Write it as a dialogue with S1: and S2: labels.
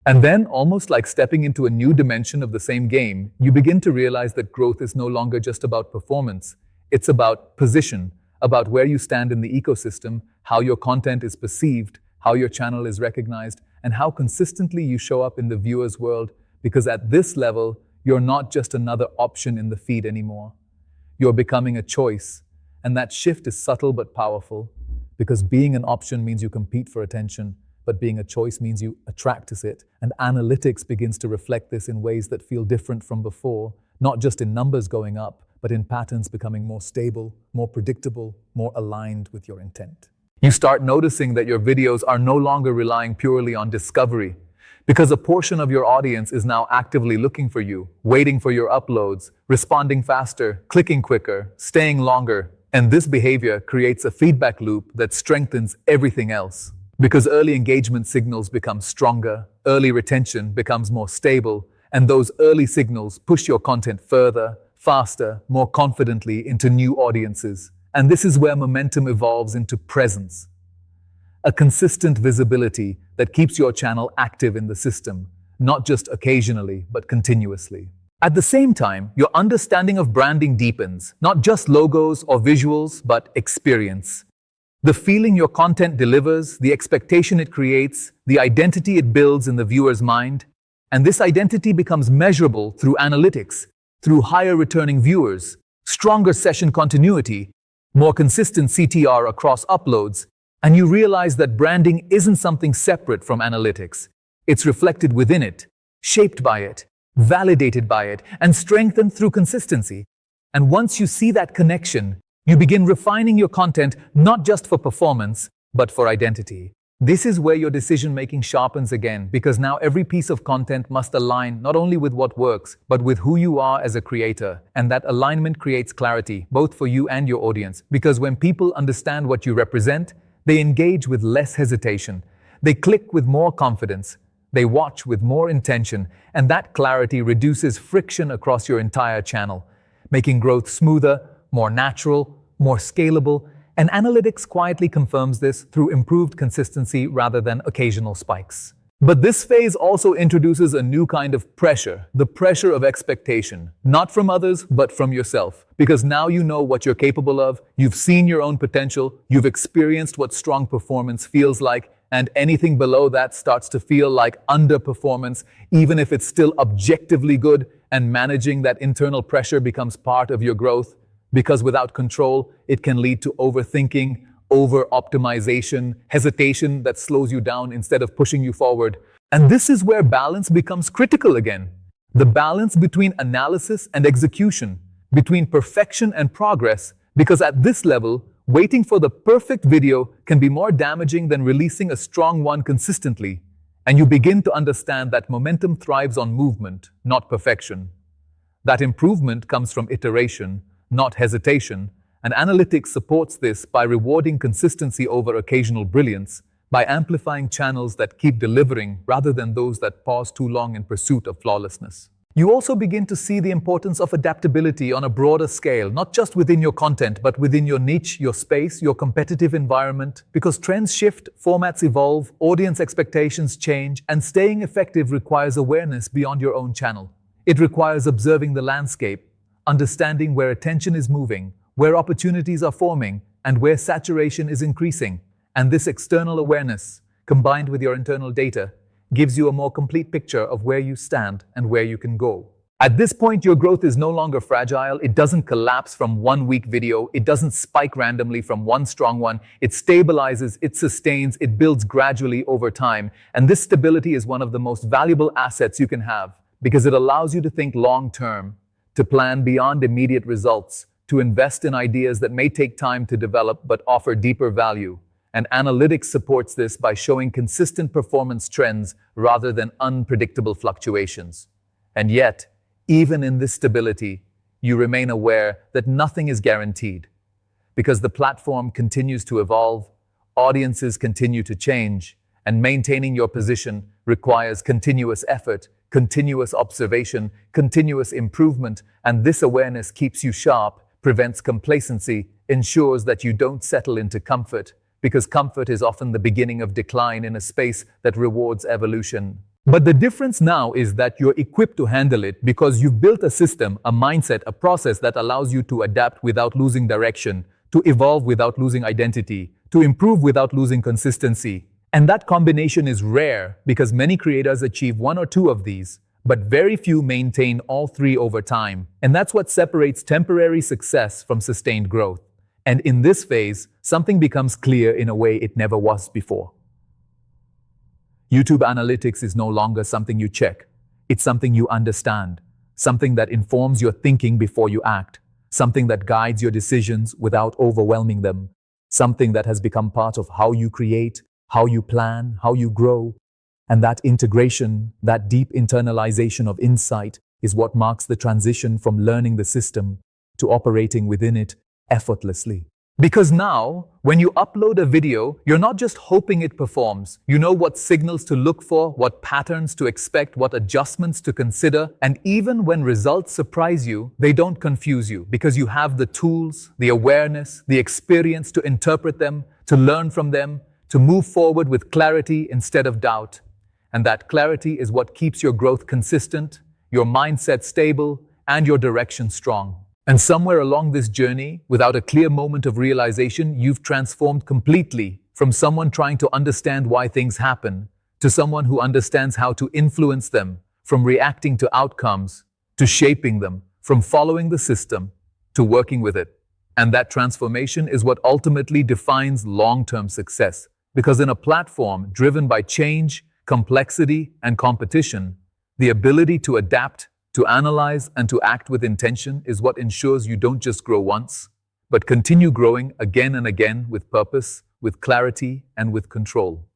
S1: And then, almost like stepping into a new dimension of the same game, you begin to realize that growth is no longer just about performance. It's about position, about where you stand in the ecosystem, how your content is perceived, how your channel is recognized, and how consistently you show up in the viewer's world. Because at this level, you're not just another option in the feed anymore. You're becoming a choice. And that shift is subtle but powerful, because being an option means you compete for attention, but being a choice means you attract it. And analytics begins to reflect this in ways that feel different from before, not just in numbers going up, but in patterns becoming more stable, more predictable, more aligned with your intent. You start noticing that your videos are no longer relying purely on discovery, because a portion of your audience is now actively looking for you, waiting for your uploads, responding faster, clicking quicker, staying longer. And this behavior creates a feedback loop that strengthens everything else. Because early engagement signals become stronger, early retention becomes more stable, and those early signals push your content further, faster, more confidently into new audiences. And this is where momentum evolves into presence. A consistent visibility that keeps your channel active in the system, not just occasionally, but continuously. At the same time, your understanding of branding deepens, not just logos or visuals, but experience. The feeling your content delivers, the expectation it creates, the identity it builds in the viewer's mind. And this identity becomes measurable through analytics, through higher returning viewers, stronger session continuity, more consistent CTR across uploads, and you realize that branding isn't something separate from analytics. It's reflected within it, shaped by it, validated by it, and strengthened through consistency. And once you see that connection, you begin refining your content not just for performance, but for identity. This is where your decision-making sharpens again, because now every piece of content must align not only with what works, but with who you are as a creator. And that alignment creates clarity, both for you and your audience, because when people understand what you represent, they engage with less hesitation. They click with more confidence. They watch with more intention, and that clarity reduces friction across your entire channel, making growth smoother, more natural, more scalable, and analytics quietly confirms this through improved consistency rather than occasional spikes. But this phase also introduces a new kind of pressure, the pressure of expectation, not from others, but from yourself. Because now you know what you're capable of, you've seen your own potential, you've experienced what strong performance feels like, and anything below that starts to feel like underperformance, even if it's still objectively good, and managing that internal pressure becomes part of your growth. Because without control, it can lead to overthinking, over-optimization, hesitation that slows you down instead of pushing you forward. And this is where balance becomes critical again. The balance between analysis and execution, between perfection and progress, because at this level, waiting for the perfect video can be more damaging than releasing a strong one consistently. And you begin to understand that momentum thrives on movement, not perfection. That improvement comes from iteration, not hesitation, and analytics supports this by rewarding consistency over occasional brilliance, by amplifying channels that keep delivering rather than those that pause too long in pursuit of flawlessness. You also begin to see the importance of adaptability on a broader scale, not just within your content, but within your niche, your space, your competitive environment, because trends shift, formats evolve, audience expectations change, and staying effective requires awareness beyond your own channel. It requires observing the landscape, understanding where attention is moving, where opportunities are forming, and where saturation is increasing. And this external awareness, combined with your internal data, gives you a more complete picture of where you stand and where you can go. At this point, your growth is no longer fragile. It doesn't collapse from one weak video. It doesn't spike randomly from one strong one. It stabilizes, it sustains, it builds gradually over time. And this stability is one of the most valuable assets you can have, because it allows you to think long-term, to plan beyond immediate results, to invest in ideas that may take time to develop but offer deeper value. And analytics supports this by showing consistent performance trends rather than unpredictable fluctuations. And yet, even in this stability, you remain aware that nothing is guaranteed. Because the platform continues to evolve, audiences continue to change, and maintaining your position requires continuous effort, continuous observation, continuous improvement, and this awareness keeps you sharp, prevents complacency, ensures that you don't settle into comfort, because comfort is often the beginning of decline in a space that rewards evolution. But the difference now is that you're equipped to handle it because you've built a system, a mindset, a process that allows you to adapt without losing direction, to evolve without losing identity, to improve without losing consistency. And that combination is rare because many creators achieve one or two of these, but very few maintain all three over time. And that's what separates temporary success from sustained growth. And in this phase, something becomes clear in a way it never was before. YouTube analytics is no longer something you check. It's something you understand, something that informs your thinking before you act, something that guides your decisions without overwhelming them, something that has become part of how you create, how you plan, how you grow. And that integration, that deep internalization of insight is what marks the transition from learning the system to operating within it effortlessly. Because now, when you upload a video, you're not just hoping it performs. You know what signals to look for, what patterns to expect, what adjustments to consider. And even when results surprise you, they don't confuse you because you have the tools, the awareness, the experience to interpret them, to learn from them, to move forward with clarity instead of doubt. And that clarity is what keeps your growth consistent, your mindset stable, and your direction strong. And somewhere along this journey, without a clear moment of realization, you've transformed completely from someone trying to understand why things happen to someone who understands how to influence them, from reacting to outcomes to shaping them, from following the system to working with it. And that transformation is what ultimately defines long-term success. Because in a platform driven by change, complexity, and competition, the ability to adapt, to analyze, and to act with intention is what ensures you don't just grow once, but continue growing again and again with purpose, with clarity, and with control.